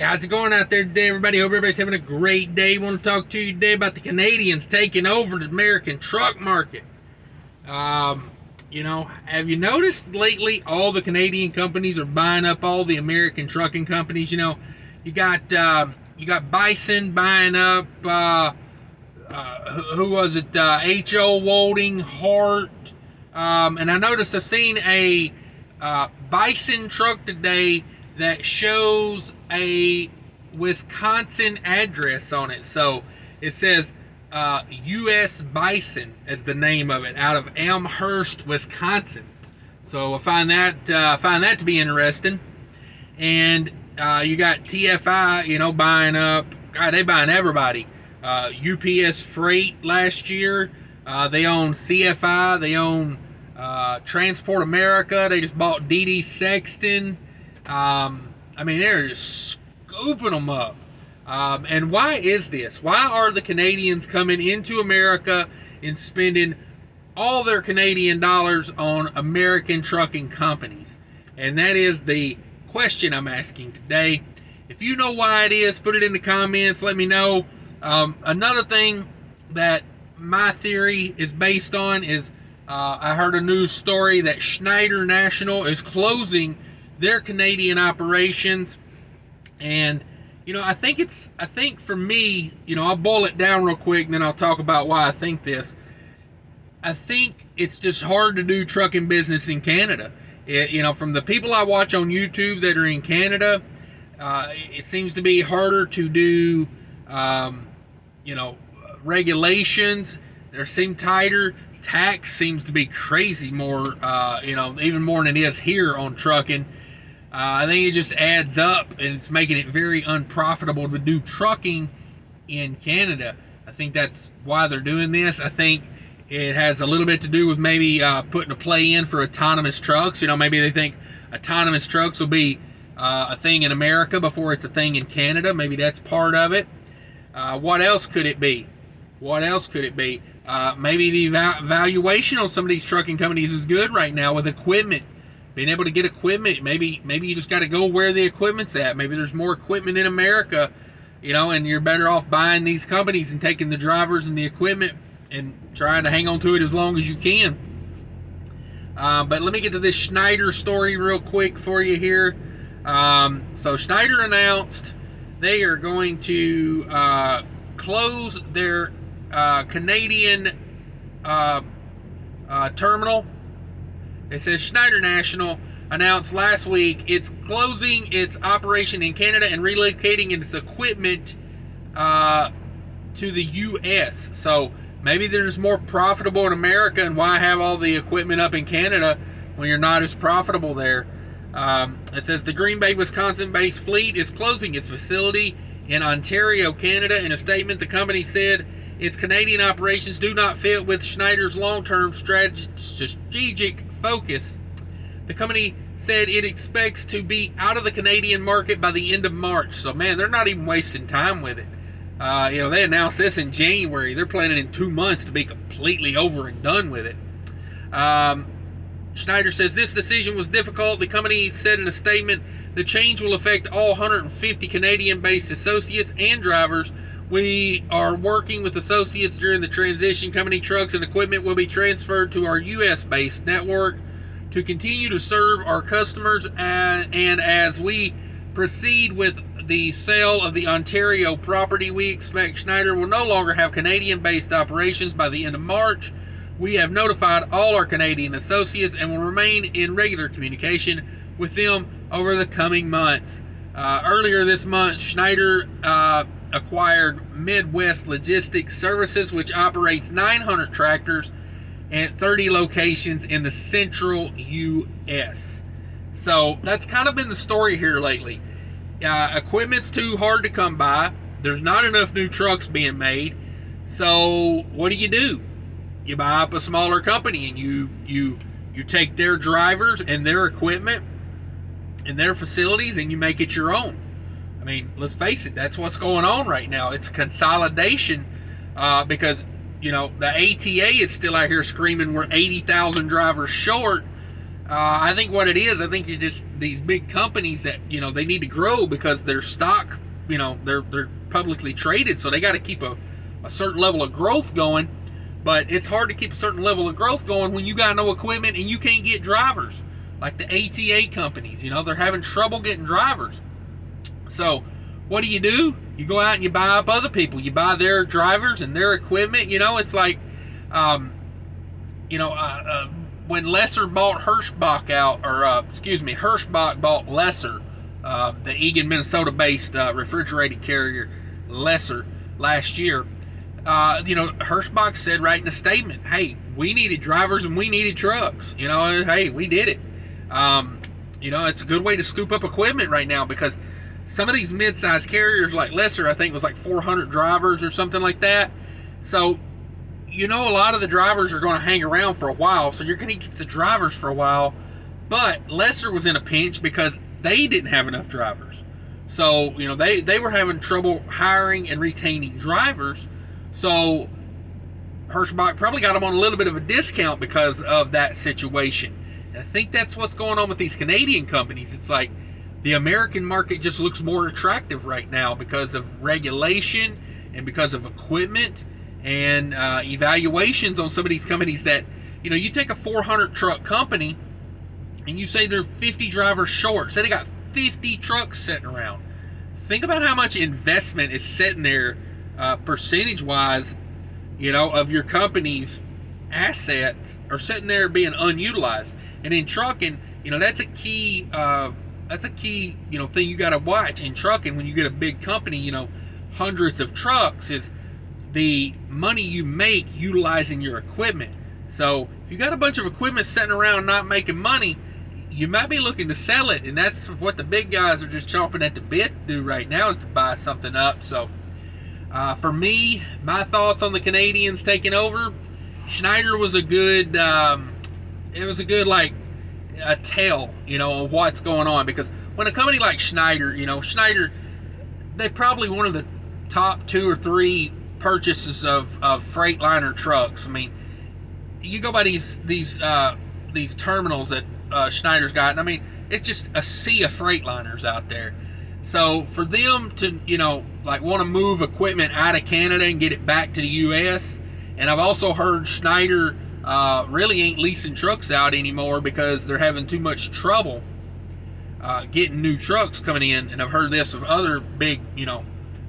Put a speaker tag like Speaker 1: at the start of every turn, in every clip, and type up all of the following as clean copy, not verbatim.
Speaker 1: How's it going out there today, everybody? Hope everybody's having a great day. I want to talk to you today about the Canadians taking over the American truck market. Have you noticed lately all the Canadian companies are buying up all the American trucking companies? You got Bison buying up. Who was it? H.O. Wolding, Hart. And I noticed I seen a Bison truck today that shows a Wisconsin address on it. So it says U.S. Bison as the name of it, out of Elmhurst, Wisconsin. So I find that to be interesting. And you got TFI, buying up. God, they buying everybody. UPS Freight last year. They own CFI. They own Transport America. They just bought DD Sexton. They're just scooping them up. And why is this? Why are the Canadians coming into America and spending all their Canadian dollars on American trucking companies? And that is the question I'm asking today. If you know why it is, put it in the comments. Let me know. Another thing that my theory is based on is I heard a news story that Schneider National is closing their Canadian operations. And I think for me, I'll boil it down real quick and then I'll talk about why I think this. I think it's just hard to do trucking business in Canada. From the people I watch on YouTube that are in Canada, it seems to be harder to do, regulations. They seem tighter. Tax seems to be crazy more, even more than it is here on trucking. I think it just adds up, and it's making it very unprofitable to do trucking in Canada. I think that's why they're doing this. I think it has a little bit to do with maybe putting a play in for autonomous trucks. Maybe they think autonomous trucks will be a thing in America before it's a thing in Canada. Maybe that's part of it. What else could it be? Maybe the valuation on some of these trucking companies is good right now with equipment. Being able to get equipment, maybe you just got to go where the equipment's at. Maybe there's more equipment in America, and you're better off buying these companies and taking the drivers and the equipment and trying to hang on to it as long as you can. But let me get to this Schneider story real quick for you here. So Schneider announced they are going to close their Canadian terminal. It says Schneider National announced last week it's closing its operation in Canada and relocating its equipment to the U.S. So maybe they're just more profitable in America, and why have all the equipment up in Canada when you're not as profitable there? It says the Green Bay, Wisconsin-based fleet is closing its facility in Ontario, Canada. In a statement, the company said its Canadian operations do not fit with Schneider's long-term strategic focus. The company said it expects to be out of the Canadian market by the end of March. So, man, they're not even wasting time with it. They announced this in January. They're planning in 2 months to be completely over and done with it. Schneider says this decision was difficult. The company said in a statement, the change will affect all 150 Canadian-based associates and drivers. We are working with associates during the transition. Company trucks and equipment will be transferred to our U.S.-based network to continue to serve our customers. And as we proceed with the sale of the Ontario property, we expect Schneider will no longer have Canadian-based operations by the end of March. We have notified all our Canadian associates and will remain in regular communication with them over the coming months. Earlier this month, Schneider acquired Midwest Logistics Services, which operates 900 tractors at 30 locations in the central U.S. So that's kind of been the story here lately. Equipment's too hard to come by. There's not enough new trucks being made. So what do? You buy up a smaller company and you take their drivers and their equipment and their facilities and you make it your own. I mean, let's face it, that's what's going on right now. It's consolidation because, the ATA is still out here screaming we're 80,000 drivers short. I think what it is, I think you're just these big companies that, you know, they need to grow because their stock, you know, they're publicly traded, so they got to keep a certain level of growth going. But it's hard to keep a certain level of growth going when you got no equipment and you can't get drivers. Like the ATA companies, you know, they're having trouble getting drivers. So what do? You go out and you buy up other people. You buy their drivers and their equipment. You know, it's like, when Lesser bought Hirschbach out, or Hirschbach bought Lesser, the Eagan, Minnesota-based refrigerated carrier, Lesser, last year. Hirschbach said right in a statement, hey, we needed drivers and we needed trucks. You know, hey, we did it. It's a good way to scoop up equipment right now, because some of these mid-sized carriers like Lesser, I think, was like 400 drivers or something like that. So, you know, a lot of the drivers are going to hang around for a while, so you're going to keep the drivers for a while. But Lesser was in a pinch because they didn't have enough drivers. So, you know, they were having trouble hiring and retaining drivers. So Hirschbach probably got them on a little bit of a discount because of that situation. And I think that's what's going on with these Canadian companies. It's like the American market just looks more attractive right now because of regulation and because of equipment and evaluations on some of these companies that, you know, you take a 400 truck company and you say they're 50 drivers short. Say they got 50 trucks sitting around. Think about how much investment is sitting there, percentage-wise, you know, of your company's assets are sitting there being unutilized. And in trucking, you know, that's a key, you know, thing you got to watch in trucking when you get a big company, you know, hundreds of trucks, is the money you make utilizing your equipment. So if you got a bunch of equipment sitting around not making money, you might be looking to sell it, and that's what the big guys are just chomping at the bit to do right now, is to buy something up. So for me, my thoughts on the Canadians taking over, Schneider was a good, like a tell, you know, of what's going on. Because when a company like Schneider, you know, Schneider, they're probably one of the top 2 or 3 purchases of Freightliner trucks. I mean, you go by these terminals that Schneider's got, and I mean, it's just a sea of Freightliners out there. So for them to, you know, like want to move equipment out of Canada and get it back to the U.S., and I've also heard Schneider really ain't leasing trucks out anymore because they're having too much trouble getting new trucks coming in, and I've heard this of other big, you know,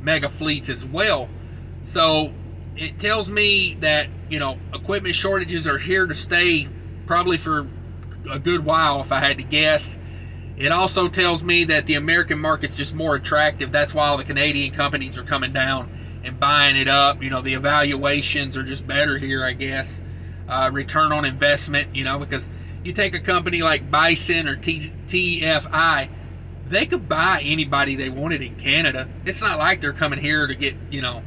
Speaker 1: mega fleets as well. So it tells me that, you know, equipment shortages are here to stay probably for a good while, if I had to guess. It also tells me that the American market's just more attractive. That's why all the Canadian companies are coming down and buying it up. You know, the evaluations are just better here, I guess. Return on investment, you know, because you take a company like Bison or TFI, they could buy anybody they wanted in Canada. It's not like they're coming here to get, you know,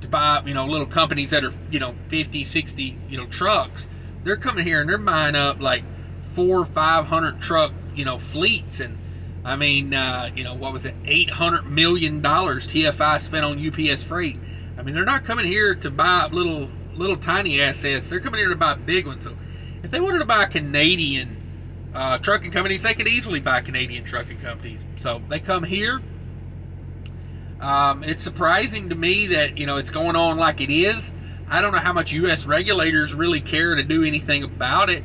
Speaker 1: to buy, you know, little companies that are, you know, 50, 60, you know, trucks. They're coming here and they're buying up like 400 or 500 truck, you know, fleets. And I mean, you know, what was it, $800 million TFI spent on UPS Freight. I mean, they're not coming here to buy up little tiny assets. They're coming here to buy big ones. So if they wanted to buy Canadian trucking companies, they could easily buy Canadian trucking companies. So they come here. It's surprising to me that, you know, it's going on like it is. I don't know how much U.S. regulators really care to do anything about it.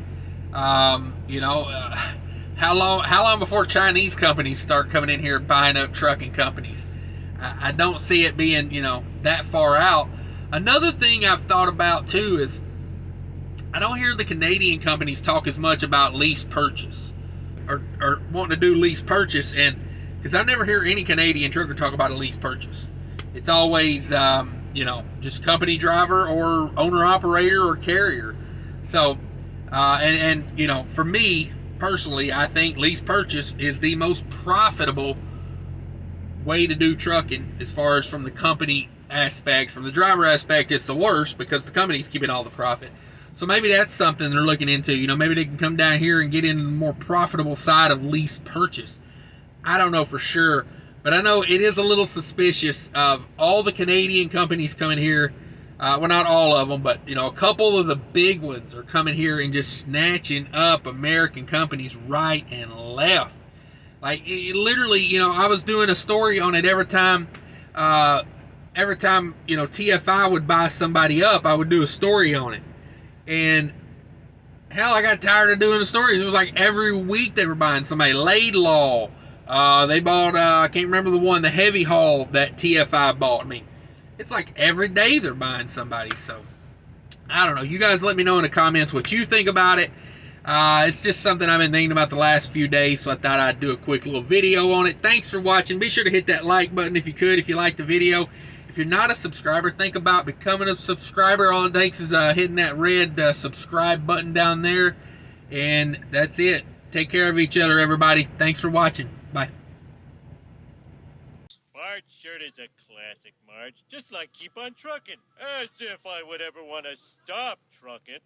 Speaker 1: You know, how long before Chinese companies start coming in here buying up trucking companies? I don't see it being, you know, that far out. Another thing I've thought about too is I don't hear the Canadian companies talk as much about lease purchase or wanting to do lease purchase, and because I never hear any Canadian trucker talk about a lease purchase. It's always, you know, just company driver or owner operator or carrier. So, and you know, for me personally, I think lease purchase is the most profitable way to do trucking as far as from the company aspect. From the driver aspect, it's the worst because the company's keeping all the profit. So maybe that's something they're looking into. You know, maybe they can come down here and get in the more profitable side of lease purchase. I don't know for sure, but I know it is a little suspicious of all the Canadian companies coming here Well, not all of them, but a couple of the big ones are coming here and just snatching up American companies right and left. Like literally, I was doing a story on it every time. TFI would buy somebody up, I would do a story on it. And hell, I got tired of doing the stories. It was like every week they were buying somebody. Laidlaw. They bought, I can't remember the one, the heavy haul that TFI bought. I mean, it's like every day they're buying somebody. So, I don't know. You guys let me know in the comments what you think about it. It's just something I've been thinking about the last few days, so I thought I'd do a quick little video on it. Thanks for watching. Be sure to hit that like button if you could, if you liked the video. If you're not a subscriber, think about becoming a subscriber. All it takes is hitting that red subscribe button down there. And that's it. Take care of each other, everybody. Thanks for watching. Bye.
Speaker 2: Marge shirt is a classic, Marge. Just like Keep on Trucking. As if I would ever want to stop trucking.